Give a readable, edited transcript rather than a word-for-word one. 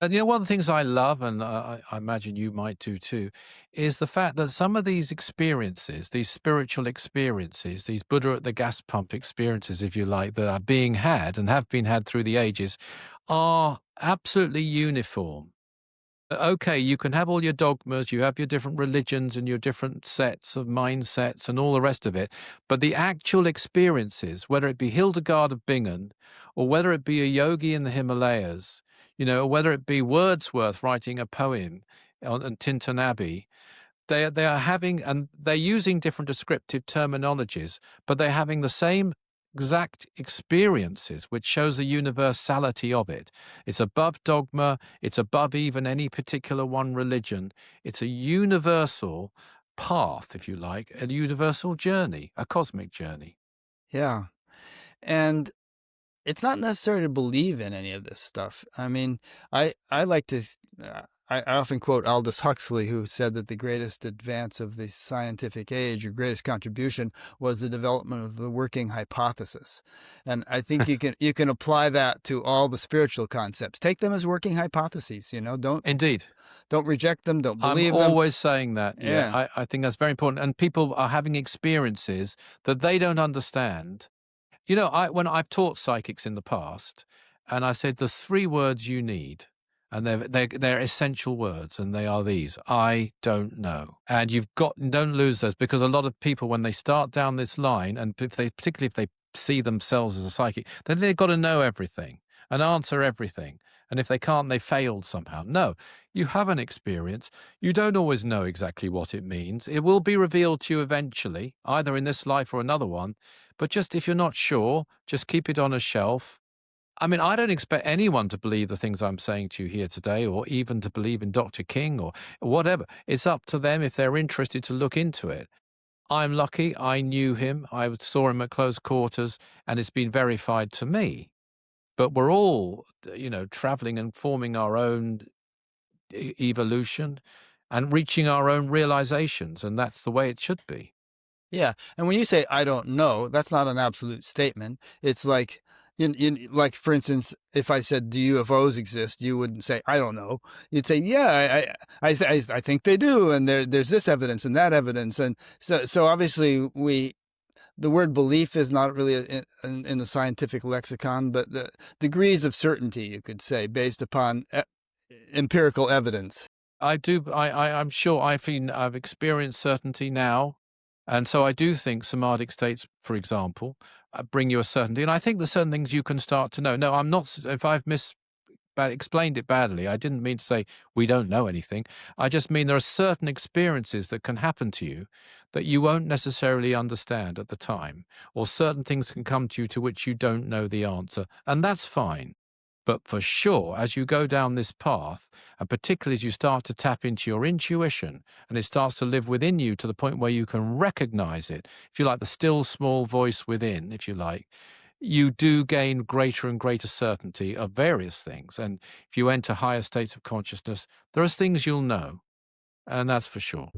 And one of the things I love, and I imagine you might do too, is the fact that some of these experiences, these spiritual experiences, these Buddha at the gas pump experiences, if you like, that are being had and have been had through the ages, are absolutely uniform. Okay, you can have all your dogmas, you have your different religions and your different sets of mindsets and all the rest of it, but the actual experiences, whether it be Hildegard of Bingen or whether it be a yogi in the Himalayas, or whether it be Wordsworth writing a poem on Tinton Abbey, they are having, and they're using different descriptive terminologies, but they're having the same exact experiences, which shows the universality of it. It's above dogma. It's above even any particular one religion. It's a universal path, if you like, a universal journey, a cosmic journey. Yeah. And it's not necessary to believe in any of this stuff. I mean, I like to, I often quote Aldous Huxley, who said that the greatest advance of the scientific age, or greatest contribution, was the development of the working hypothesis. And I think you can apply that to all the spiritual concepts. Take them as working hypotheses. Indeed. Don't reject them. Don't I'm believe them. always saying that. Yeah, Yeah. I think that's very important. And people are having experiences that they don't understand. When I've taught psychics in the past, and I said there's three words you need, and they're essential words, and they are these: I don't know. And don't lose those, because a lot of people, when they start down this line, and particularly if they see themselves as a psychic, then they've got to know everything and answer everything. And if they can't, they failed somehow. No, you have an experience. You don't always know exactly what it means. It will be revealed to you eventually, either in this life or another one. But just if you're not sure, just keep it on a shelf. I mean, I don't expect anyone to believe the things I'm saying to you here today, or even to believe in Dr. King or whatever. It's up to them if they're interested to look into it. I'm lucky. I knew him. I saw him at close quarters, and it's been verified to me. But we're all, traveling and forming our own evolution and reaching our own realizations, and that's the way it should be. Yeah. And when you say, I don't know, that's not an absolute statement. It's like, like, for instance, if I said, do UFOs exist? You wouldn't say, I don't know. You'd say, yeah, I think they do. And there's this evidence and that evidence. And so obviously the word belief is not really in the scientific lexicon, but the degrees of certainty, you could say, based upon empirical evidence. I do. I'm sure I've experienced certainty now. And so I do think somatic states, for example, bring you a certainty. And I think there's certain things you can start to know. No, I'm not. If I've explained it badly, I didn't mean to say we don't know anything. I just mean there are certain experiences that can happen to you that you won't necessarily understand at the time, or certain things can come to you to which you don't know the answer. And that's fine. But for sure, as you go down this path, and particularly as you start to tap into your intuition and it starts to live within you to the point where you can recognize it, if you like, the still small voice within, if you like, you do gain greater and greater certainty of various things. And if you enter higher states of consciousness, there are things you'll know, and that's for sure.